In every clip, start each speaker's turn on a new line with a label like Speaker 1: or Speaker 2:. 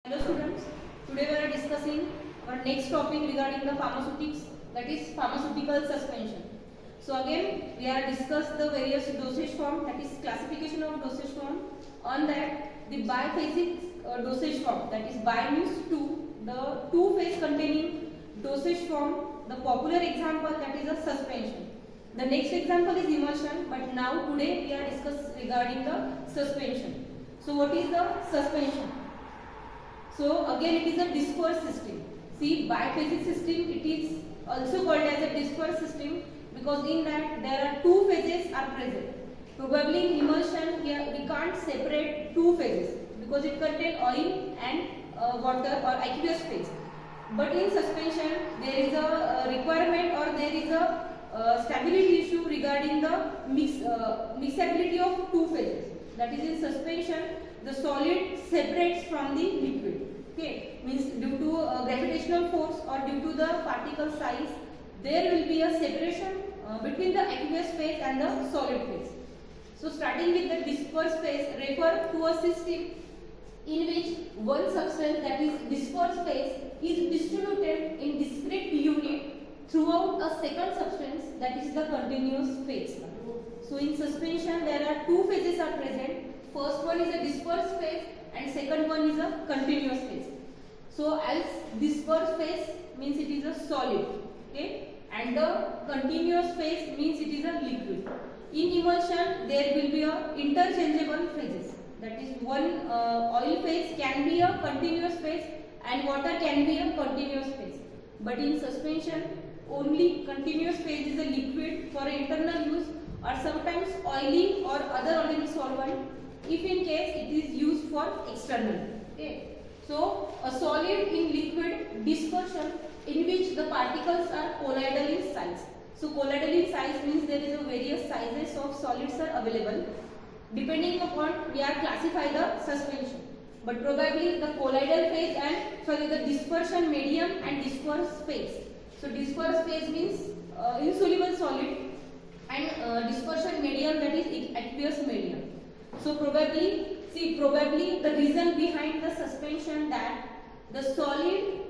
Speaker 1: Hello students, today we are discussing our next topic regarding the pharmaceutics, that is pharmaceutical suspension. So again we are discuss the various dosage form, that is classification of dosage form. On that the biphasic dosage form, that is bi means two, the two phase containing dosage form. The popular example, that is a suspension. The next example is emulsion, but now today we are discuss regarding the suspension. So what is the suspension? So again it is a disperse system. See, biphasic system, it is also called as a disperse system because in that there are two phases are present. Probably in emulsion here we can't separate two phases because it contains oil and water or aqueous phase. But in suspension there is a requirement or there is a stability issue regarding the mixability of two phases. That is, in suspension the solid separates from the liquid. Okay, means due to gravitational force or due to the particle size, there will be a separation between the aqueous phase and the solid phase. So starting with the disperse phase, refer to a system in which one substance, that is disperse phase, is distributed in discrete unit throughout a second substance, that is the continuous phase. So in suspension there are two phases are present. First one is a disperse phase and second one is a continuous phase. So as disperse phase means it is a solid, okay, and the continuous phase means it is a liquid. In emulsion there will be a interchangeable phases. That is, one oil phase can be a continuous phase and water can be a continuous phase. But in suspension only continuous phase is a liquid for internal use or sometimes oily or other organic solvent if in case it is used for external. Okay. So a solid in liquid dispersion in which the particles are colloidal in size. So colloidal in size means there is a various sizes of solids are available. Depending upon we are classify the suspension. But probably the colloidal phase and the dispersion medium and disperse phase. So disperse phase means insoluble solid and dispersion medium, that is aqueous medium. So probably the reason behind the suspension that the solid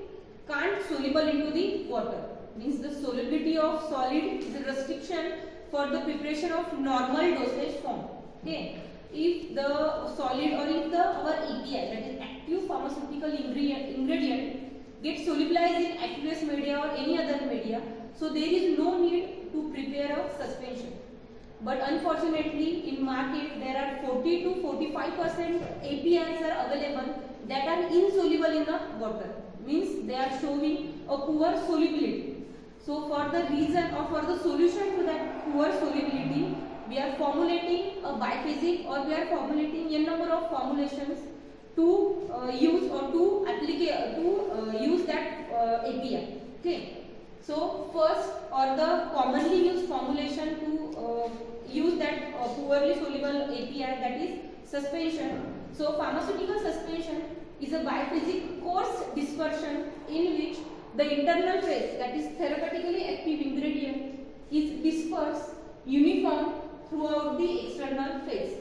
Speaker 1: can't soluble into the water, means the solubility of solid is a restriction for the preparation of normal dosage form. Okay, if the solid or if the our API, that is active pharmaceutical ingredient gets solubilized in aqueous media or any other media, so there is no need to prepare a suspension. But unfortunately in market there are 40 to 45% APIs are available that are insoluble in the water, means they are showing a poor solubility. So for the reason or for the solution to that poor solubility, we are formulating a biphasic or we are formulating a number of formulations to use or to use that API. Okay. So first or the commonly used formulation to use that poorly soluble API, that is suspension. So pharmaceutical suspension is a biphasic coarse dispersion in which the internal phase, that is therapeutically active ingredient, is dispersed uniform throughout the external phase.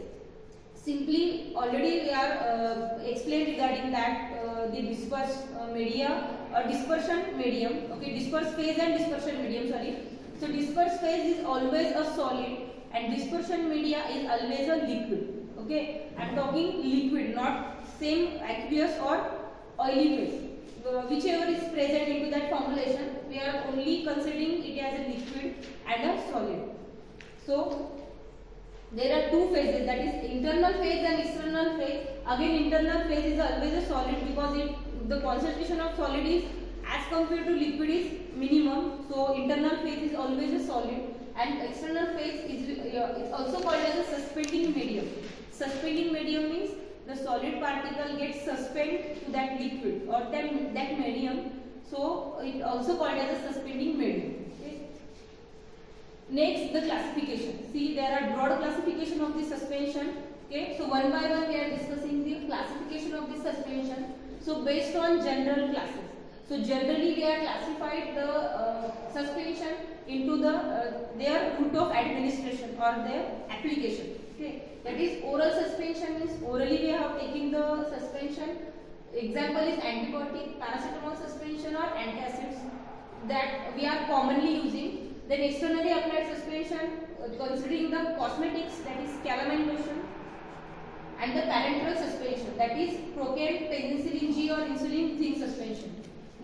Speaker 1: Simply already we are explained regarding that the dispersed media or dispersion medium, okay, dispersed phase and dispersion medium, sorry. So dispersed phase is always a solid and dispersion media is always a liquid. Okay, I am talking liquid, not same aqueous or oily phase. Whichever is present into that formulation, we are only considering it as a liquid and a solid. So there are two phases, that is internal phase and external phase. Again internal phase is always a solid because the concentration of solid is as compared to liquid is minimum. So internal phase is always a solid and external phase is also called as a suspending medium. Suspending medium means the solid particle gets suspended to that liquid or that medium. So it also called as a suspending medium. Next, the classification. See, there are broad classification of the suspension. Okay, so one by one we are discussing the classification of the suspension. So based on general classes. So generally we are classified the suspension into their route of administration or their application. Okay, that is oral suspension means orally we have taken the suspension example is antibiotic, paracetamol suspension or antacids that we are commonly using. Then externally applied suspension considering the cosmetics, that is calamine lotion, and the parenteral suspension, that is Procaine, penicillin G or insulin zinc suspension.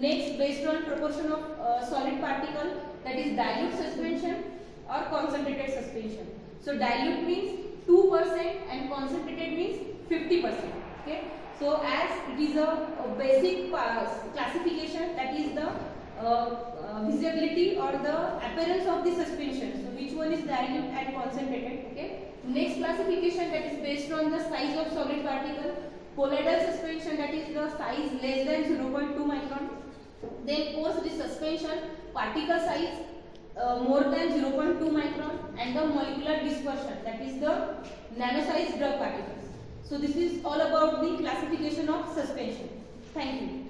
Speaker 1: Next, based on proportion of solid particle, that is dilute suspension or concentrated suspension. So dilute means 2% and concentrated means 50%. Okay. So as it is a basic classification, that is the visibility or the appearance of the suspension. So which one is dilute and concentrated? Okay. Next classification, that is based on the size of solid particle. Colloidal suspension, that is the size less than 0.2 micron. Then post this suspension, particle size more than 0.2 micron, and the molecular dispersion, that is the nano-sized drug particles. So this is all about the classification of suspension. Thank you.